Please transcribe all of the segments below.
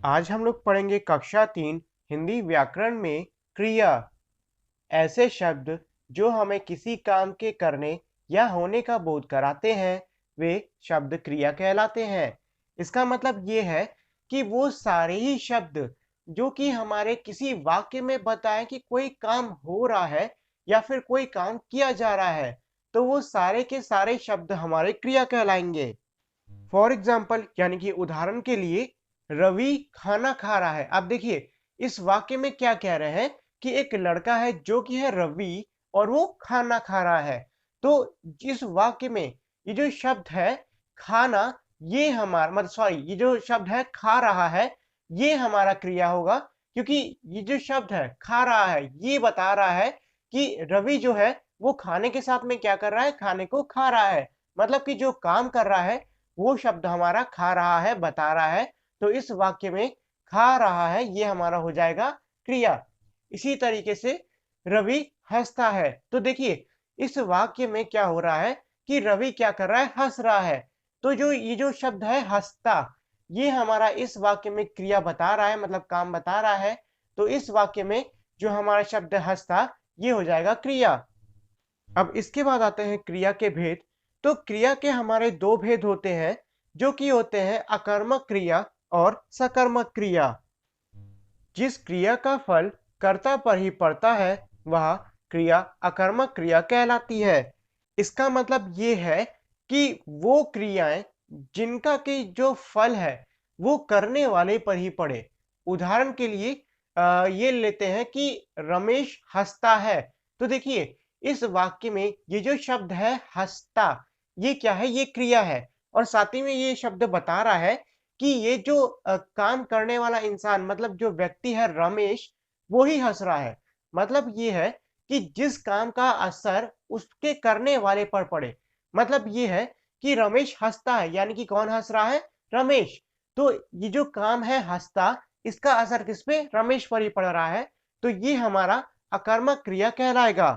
आज हम लोग पढ़ेंगे कक्षा 3 हिंदी व्याकरण में क्रिया। ऐसे शब्द जो हमें किसी काम के करने या होने का बोध कराते हैं, वे शब्द क्रिया कहलाते हैं। इसका मतलब ये है कि वो सारे ही शब्द जो कि हमारे किसी वाक्य में बताएं कि कोई काम हो रहा है या फिर कोई काम किया जा रहा है, तो वो सारे के सारे शब्द हमारे क्रिया कहलाएंगे। फॉर एग्जाम्पल यानी कि उदाहरण के लिए, रवि खाना खा रहा है। आप देखिए, इस वाक्य में क्या कह रहे हैं कि एक लड़का है जो कि है रवि और वो खाना खा रहा है। तो इस वाक्य में ये जो शब्द है खाना, ये हमारा मतलब सॉरी, ये जो शब्द है खा रहा है, ये हमारा क्रिया होगा। क्योंकि ये जो शब्द है खा रहा है, ये बता रहा है कि रवि जो है वो खाने के साथ में क्या कर रहा है, खाने को खा रहा है। मतलब कि जो काम कर रहा है वो शब्द हमारा खा रहा है बता रहा है। तो इस वाक्य में खा रहा है ये हमारा हो जाएगा क्रिया। इसी तरीके से रवि हंसता है, तो देखिए इस वाक्य में क्या हो रहा है कि रवि क्या कर रहा है, हंस रहा है। तो जो ये जो शब्द है हंसता, ये हमारा इस वाक्य में क्रिया बता रहा है, मतलब काम बता रहा है। तो इस वाक्य में जो हमारा शब्द हंसता, ये हो जाएगा क्रिया। अब इसके बाद आते हैं क्रिया के भेद। तो क्रिया के हमारे दो भेद होते हैं, जो कि होते हैं अकर्मक क्रिया और सकर्मक क्रिया। जिस क्रिया का फल कर्ता पर ही पड़ता है, वह क्रिया अकर्मक क्रिया कहलाती है। इसका मतलब ये है कि वो क्रियाएं जिनका कि जो फल है वो करने वाले पर ही पड़े। उदाहरण के लिए ये लेते हैं कि रमेश हंसता है। तो देखिए इस वाक्य में ये जो शब्द है हंसता, ये क्या है, ये क्रिया है। और साथ ही में ये शब्द बता रहा है कि ये जो काम करने वाला इंसान मतलब जो व्यक्ति है रमेश, वो ही हंस रहा है। मतलब ये है कि जिस काम का असर उसके करने वाले पर पड़े। मतलब ये है कि रमेश हंसता है, यानी कि कौन हंस रहा है, रमेश। तो ये जो काम है हंसता, इसका असर किस पे, रमेश पर ही पड़ रहा है। तो ये हमारा अकर्मक क्रिया कहलाएगा।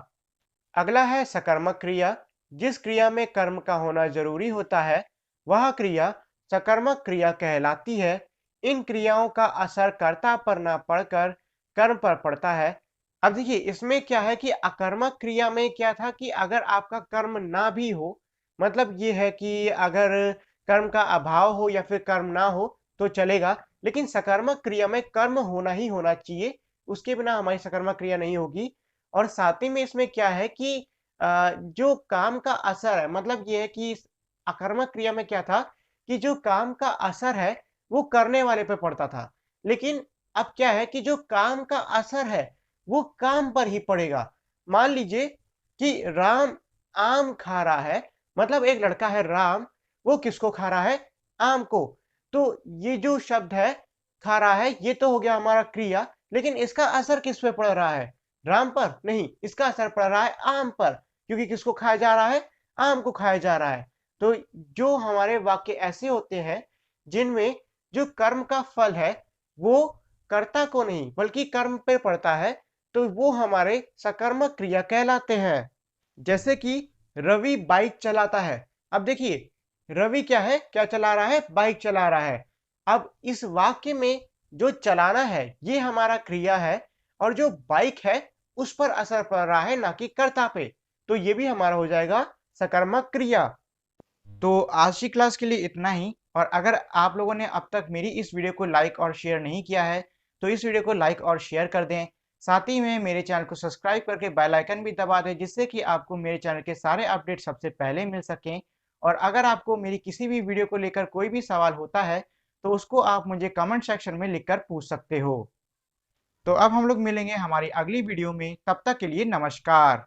अगला है सकर्मक क्रिया। जिस क्रिया में कर्म का होना जरूरी होता है, वह क्रिया सकर्मक क्रिया कहलाती है। इन क्रियाओं का असर कर्ता पर ना पड़कर कर्म पर पड़ता है। अब देखिए इसमें क्या है कि अकर्मक क्रिया में क्या था कि अगर आपका कर्म ना भी हो, मतलब ये है कि अगर कर्म का अभाव हो या फिर कर्म ना हो तो चलेगा। लेकिन सकर्मक क्रिया में कर्म होना ही होना चाहिए, उसके बिना हमारी सकर्मक क्रिया नहीं होगी। और साथ ही में इसमें क्या है कि जो काम का असर है, मतलब ये है कि इस अकर्मक क्रिया में क्या था कि जो काम का असर है वो करने वाले पे पड़ता था। लेकिन अब क्या है कि जो काम का असर है वो काम पर ही पड़ेगा। मान लीजिए कि राम आम खा रहा है, मतलब एक लड़का है राम, वो किसको खा रहा है, आम को। तो ये जो शब्द है खा रहा है, ये तो हो गया हमारा क्रिया। लेकिन इसका असर किस पे पड़ रहा है, राम पर नहीं, इसका असर पड़ रहा है आम पर। क्योंकि किसको खाया जा रहा है, आम को खाया जा रहा है। तो जो हमारे वाक्य ऐसे होते हैं जिनमें जो कर्म का फल है वो कर्ता को नहीं बल्कि कर्म पे पड़ता है, तो वो हमारे सकर्मक क्रिया कहलाते हैं। जैसे कि रवि बाइक चलाता है। अब देखिए रवि क्या है, क्या चला रहा है, बाइक चला रहा है। अब इस वाक्य में जो चलाना है ये हमारा क्रिया है, और जो बाइक है उस पर असर पड़ रहा है ना कि कर्ता पे। तो ये भी हमारा हो जाएगा सकर्मक क्रिया। तो आज की क्लास के लिए इतना ही। और अगर आप लोगों ने अब तक मेरी इस वीडियो को लाइक और शेयर नहीं किया है, तो इस वीडियो को लाइक और शेयर कर दें। साथ ही में मेरे चैनल को सब्सक्राइब करके बेल आइकन भी दबा दें, जिससे कि आपको मेरे चैनल के सारे अपडेट सबसे पहले मिल सकें। और अगर आपको मेरी किसी भी वीडियो को लेकर कोई भी सवाल होता है, तो उसको आप मुझे कमेंट सेक्शन में लिखकर पूछ सकते हो। तो अब हम लोग मिलेंगे हमारी अगली वीडियो में, तब तक के लिए नमस्कार।